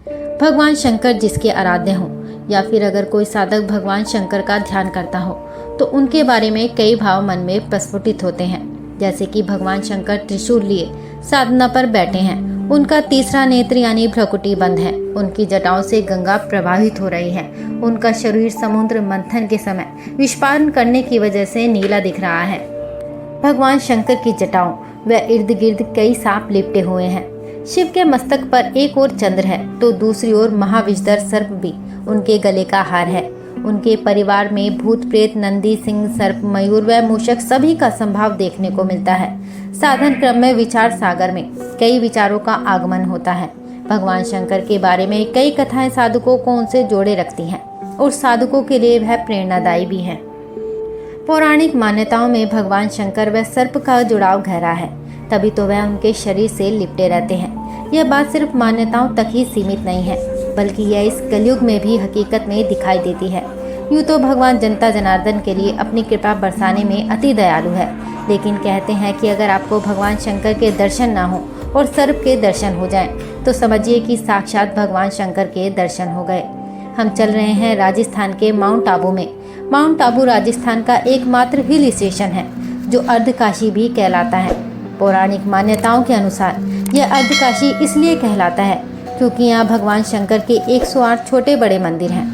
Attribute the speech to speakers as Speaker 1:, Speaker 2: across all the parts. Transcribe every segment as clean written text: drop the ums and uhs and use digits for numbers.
Speaker 1: भगवान शंकर जिसके आराध्य हों या फिर अगर कोई साधक भगवान शंकर का ध्यान करता हो तो उनके बारे में कई भाव मन में प्रस्फुटित होते हैं। जैसे कि भगवान शंकर त्रिशूल लिए साधना पर बैठे हैं, उनका तीसरा नेत्र यानी भ्रकुटी बंद है, उनकी जटाओं से गंगा प्रवाहित हो रही है, उनका शरीर समुद्र मंथन के समय विस्फारण करने की वजह से नीला दिख रहा है। भगवान शंकर की जटाओं व इर्द गिर्द कई सांप लिपटे हुए हैं। शिव के मस्तक पर एक ओर चंद्र है तो दूसरी ओर महाविषधर सर्प भी उनके गले का हार है। उनके परिवार में भूत प्रेत नंदी सिंह सर्प मयूर व मूषक सभी का संभाव देखने को मिलता है। साधन क्रम में विचार सागर में कई विचारों का आगमन होता है। भगवान शंकर के बारे में कई कथाएं साधकों को उनसे जोड़े रखती हैं और साधकों के लिए वह प्रेरणादायी भी है। पौराणिक मान्यताओं में भगवान शंकर व सर्प का जुड़ाव गहरा है, तभी तो वह उनके शरीर से लिपटे रहते हैं। यह बात सिर्फ मान्यताओं तक ही सीमित नहीं है, बल्कि यह इस कलयुग में भी हकीकत में दिखाई देती है। यूँ तो भगवान जनता जनार्दन के लिए अपनी कृपा बरसाने में अति दयालु है, लेकिन कहते हैं कि अगर आपको भगवान शंकर के दर्शन ना हो और सर्प के दर्शन हो जाएं, तो समझिए कि साक्षात भगवान शंकर के दर्शन हो गए। हम चल रहे हैं राजस्थान के माउंट आबू में। माउंट आबू राजस्थान का एकमात्र हिल स्टेशन है जो अर्धकाशी भी कहलाता है। पौराणिक मान्यताओं के अनुसार यह अर्धकाशी इसलिए कहलाता है क्योंकि यहाँ भगवान शंकर के 108 छोटे बड़े मंदिर हैं।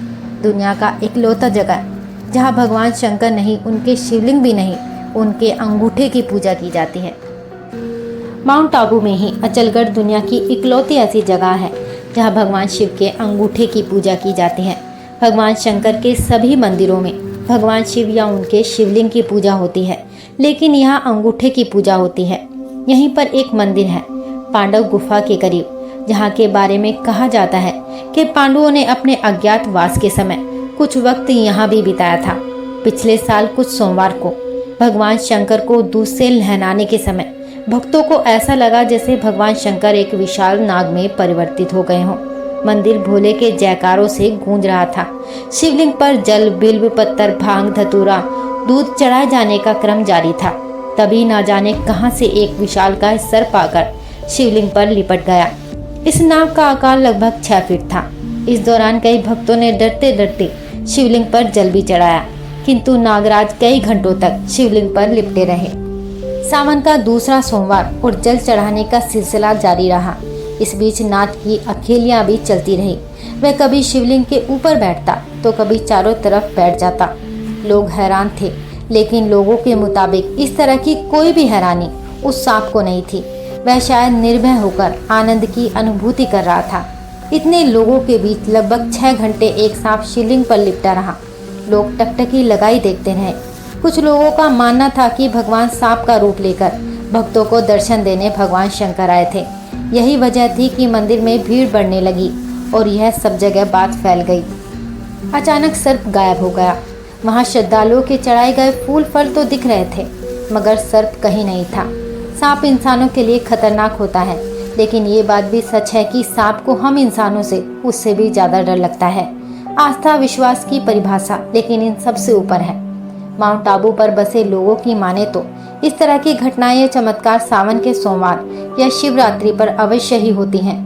Speaker 1: दुनिया का इकलौता जगह जहाँ भगवान शंकर नहीं, उनके शिवलिंग भी नहीं, उनके अंगूठे की पूजा की जाती है। माउंट आबू में ही अचलगढ़ दुनिया की इकलौती ऐसी जगह है जहाँ भगवान शिव के अंगूठे की पूजा की जाती है। भगवान शंकर के सभी मंदिरों में भगवान शिव या उनके शिवलिंग की पूजा होती है, लेकिन यहाँ अंगूठे की पूजा होती है। यहीं पर एक मंदिर है पांडव गुफा के करीब, जहाँ के बारे में कहा जाता है कि पांडवों ने अपने अज्ञातवास के समय कुछ वक्त यहाँ भी बिताया था। पिछले साल कुछ सोमवार को भगवान शंकर को दूध से नहलाने के समय भक्तों को ऐसा लगा जैसे भगवान शंकर एक विशाल नाग में परिवर्तित हो गए हों। मंदिर भोले के जयकारों से गूंज रहा था। शिवलिंग पर जल, बिल्व पत्थर, भांग, धतूरा, दूध चढ़ाए जाने का क्रम जारी था। तभी न जाने कहां से एक विशालकाय सर्प आकर शिवलिंग पर लिपट गया। इस नाग का आकार लगभग 6 फीट था। इस दौरान कई भक्तों ने डरते डरते शिवलिंग पर जल भी चढ़ाया, किंतु नागराज कई घंटों तक शिवलिंग पर लिपटे रहे। सावन का दूसरा सोमवार और जल चढ़ाने का सिलसिला जारी रहा। इस बीच नाग की अखेलियां भी चलती रही। वह कभी शिवलिंग के ऊपर बैठता तो कभी चारों तरफ बैठ जाता। लोग हैरान थे, लेकिन लोगों के मुताबिक इस तरह की कोई भी हैरानी उस सांप को नहीं थी। वह शायद निर्भय होकर आनंद की अनुभूति कर रहा था। इतने लोगों के बीच लगभग 6 घंटे एक सांप शिवलिंग पर लिपटा रहा। लोग टकटकी लगाई देखते रहे। कुछ लोगों का मानना था कि भगवान सांप का रूप लेकर भक्तों को दर्शन देने भगवान शंकर आए थे। यही वजह थी कि मंदिर में भीड़ बढ़ने लगी और यह सब जगह बात फैल गई। अचानक सर्प गायब हो गया। वहां श्रद्धालुओं के चढ़ाए गए फूल फल तो दिख रहे थे, मगर सर्प कहीं नहीं था। सांप इंसानों के लिए खतरनाक होता है, लेकिन ये बात भी सच है कि सांप को हम इंसानों से उससे भी ज्यादा डर लगता है। आस्था विश्वास की परिभाषा लेकिन इन सबसे ऊपर है। माउंट आबू पर बसे लोगों की माने तो इस तरह की घटनाएं या चमत्कार सावन के सोमवार या शिवरात्रि पर अवश्य ही होती हैं।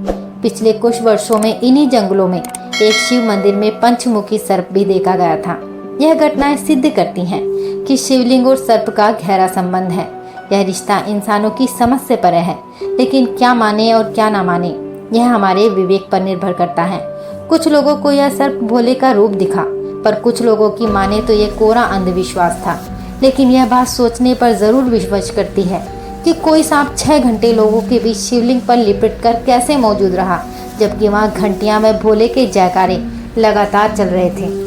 Speaker 1: पिछले कुछ वर्षों में इन्हीं जंगलों में एक शिव मंदिर में पंचमुखी सर्प भी देखा गया था। यह घटनाएं सिद्ध करती हैं कि शिवलिंग और सर्प का गहरा संबंध है। यह रिश्ता इंसानों की समझ से परे है, लेकिन क्या माने और क्या ना माने यह हमारे विवेक पर निर्भर करता है। कुछ लोगों को यह सर्प भोले का रूप दिखा, पर कुछ लोगों की माने तो यह कोरा अंधविश्वास था। लेकिन यह बात सोचने पर जरूर विश्वास करती है कि कोई सांप 6 घंटे लोगों के बीच शिवलिंग पर लिपटकर कैसे मौजूद रहा, जबकि वहां घंटियां में भोले के जयकारे लगातार चल रहे थे।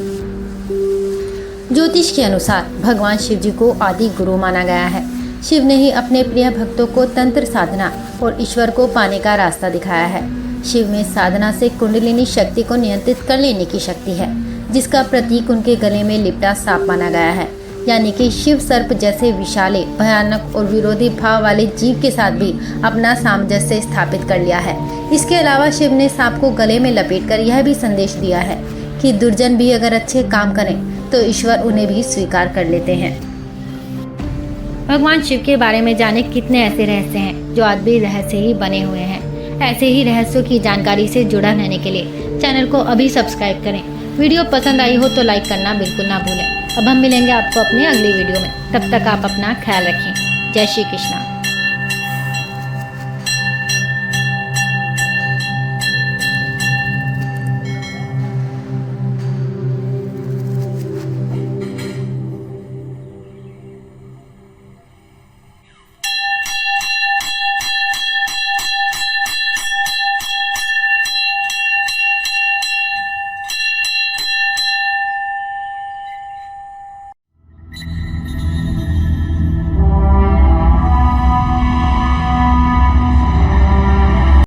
Speaker 1: ज्योतिष के अनुसार भगवान शिव जी को आदि गुरु माना गया है। शिव ने ही अपने प्रिय भक्तों को तंत्र साधना और ईश्वर को पाने का रास्ता दिखाया है। शिव में साधना से कुंडलिनी शक्ति को नियंत्रित कर लेने की शक्ति है, जिसका प्रतीक उनके गले में लिपटा सांप माना गया है। यानी कि शिव सर्प जैसे विशाले, भयानक और विरोधी भाव वाले जीव के साथ भी अपना सामंजस्य स्थापित कर लिया है। इसके अलावा शिव ने सांप को गले में लपेटकर यह भी संदेश दिया है कि दुर्जन भी अगर अच्छे काम करें तो ईश्वर उन्हें भी स्वीकार कर लेते हैं। भगवान शिव के बारे में जाने कितने ऐसे रहस्य हैं जो आज भी रहस्य ही बने हुए हैं। ऐसे ही रहस्यों की जानकारी से जुड़ा रहने के लिए चैनल को अभी सब्सक्राइब करें। वीडियो पसंद आई हो तो लाइक करना बिल्कुल ना भूलें। अब हम मिलेंगे आपको अपनी अगली वीडियो में। तब तक आप अपना ख्याल रखें। जय श्री कृष्णा।